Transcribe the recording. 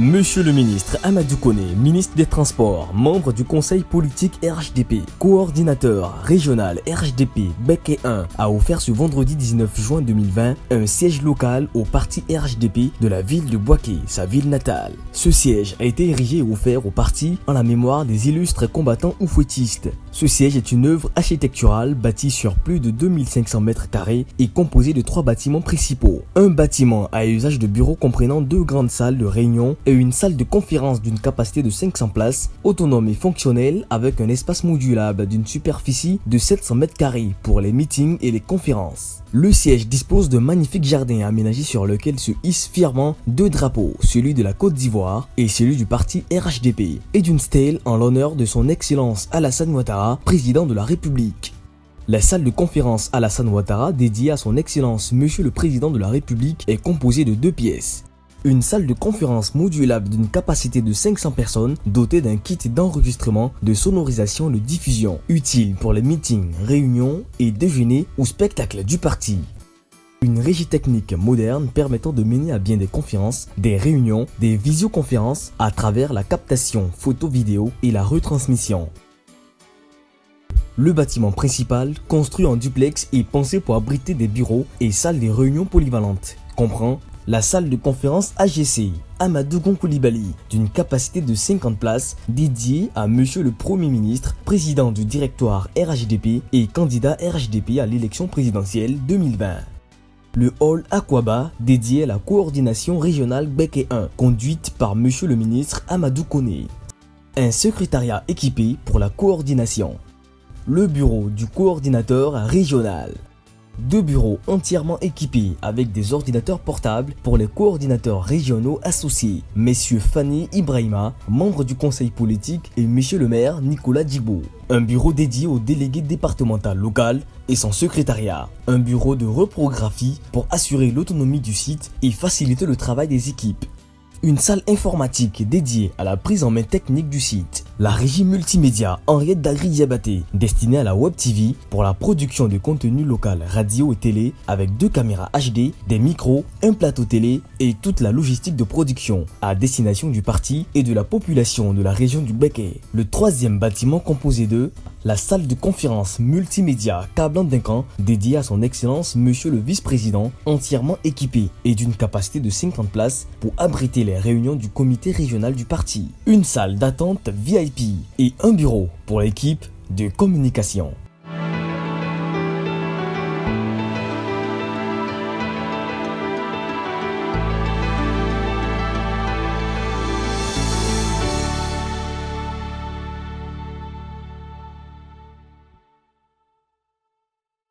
Monsieur le ministre Amadou Koné, ministre des Transports, membre du conseil politique RHDP, coordinateur régional RHDP Beké 1, a offert ce vendredi 19 juin 2020 un siège local au parti RHDP de la ville de Bouaké, sa ville natale. Ce siège a été érigé et offert au parti en la mémoire des illustres combattants oufouettistes. Ce siège est une œuvre architecturale bâtie sur plus de 2500 mètres carrés et composée de 3 bâtiments principaux. Un bâtiment à usage de bureau comprenant 2 grandes salles de réunion et une salle de conférence d'une capacité de 500 places, autonome et fonctionnelle avec un espace modulable d'une superficie de 700 mètres carrés pour les meetings et les conférences. Le siège dispose d'un magnifique jardin aménagé sur lequel se hissent fièrement 2 drapeaux, celui de la Côte d'Ivoire et celui du parti RHDP, et d'une stèle en l'honneur de son Excellence Alassane Ouattara, président de la République. La salle de conférence Alassane Ouattara, dédiée à son Excellence Monsieur le Président de la République, est composée de 2 pièces. Une salle de conférence modulable d'une capacité de 500 personnes, dotée d'un kit d'enregistrement, de sonorisation et de diffusion, utile pour les meetings, réunions et déjeuners ou spectacles du parti. Une régie technique moderne permettant de mener à bien des conférences, des réunions, des visioconférences à travers la captation photo-vidéo et la retransmission. Le bâtiment principal, construit en duplex, est pensé pour abriter des bureaux et salles de réunion polyvalentes, comprend la salle de conférence AGC Amadou Koulibaly d'une capacité de 50 places dédiée à Monsieur le Premier ministre, président du directoire RHDP et candidat RHDP à l'élection présidentielle 2020. Le hall Aquaba dédié à la coordination régionale Beké 1 conduite par Monsieur le ministre Amadou Koné. Un secrétariat équipé pour la coordination. Le bureau du coordinateur régional. 2 bureaux entièrement équipés avec des ordinateurs portables pour les coordinateurs régionaux associés, messieurs Fanny Ibrahima, membre du conseil politique, et monsieur le maire Nicolas Djibo. Un bureau dédié au délégué départemental local et son secrétariat. Un bureau de reprographie pour assurer l'autonomie du site et faciliter le travail des équipes. Une salle informatique dédiée à la prise en main technique du site. La régie multimédia Henriette Dagri-Diabaté, destinée à la Web TV pour la production de contenu local radio et télé avec 2 caméras HD, des micros, un plateau télé et toute la logistique de production à destination du parti et de la population de la région du Beké. Le 3e bâtiment composé de la salle de conférence multimédia Cablan Duncan dédiée à son Excellence Monsieur le Vice-président, entièrement équipée et d'une capacité de 50 places pour abriter les réunions du comité régional du parti. Une salle d'attente VIP et un bureau pour l'équipe de communication.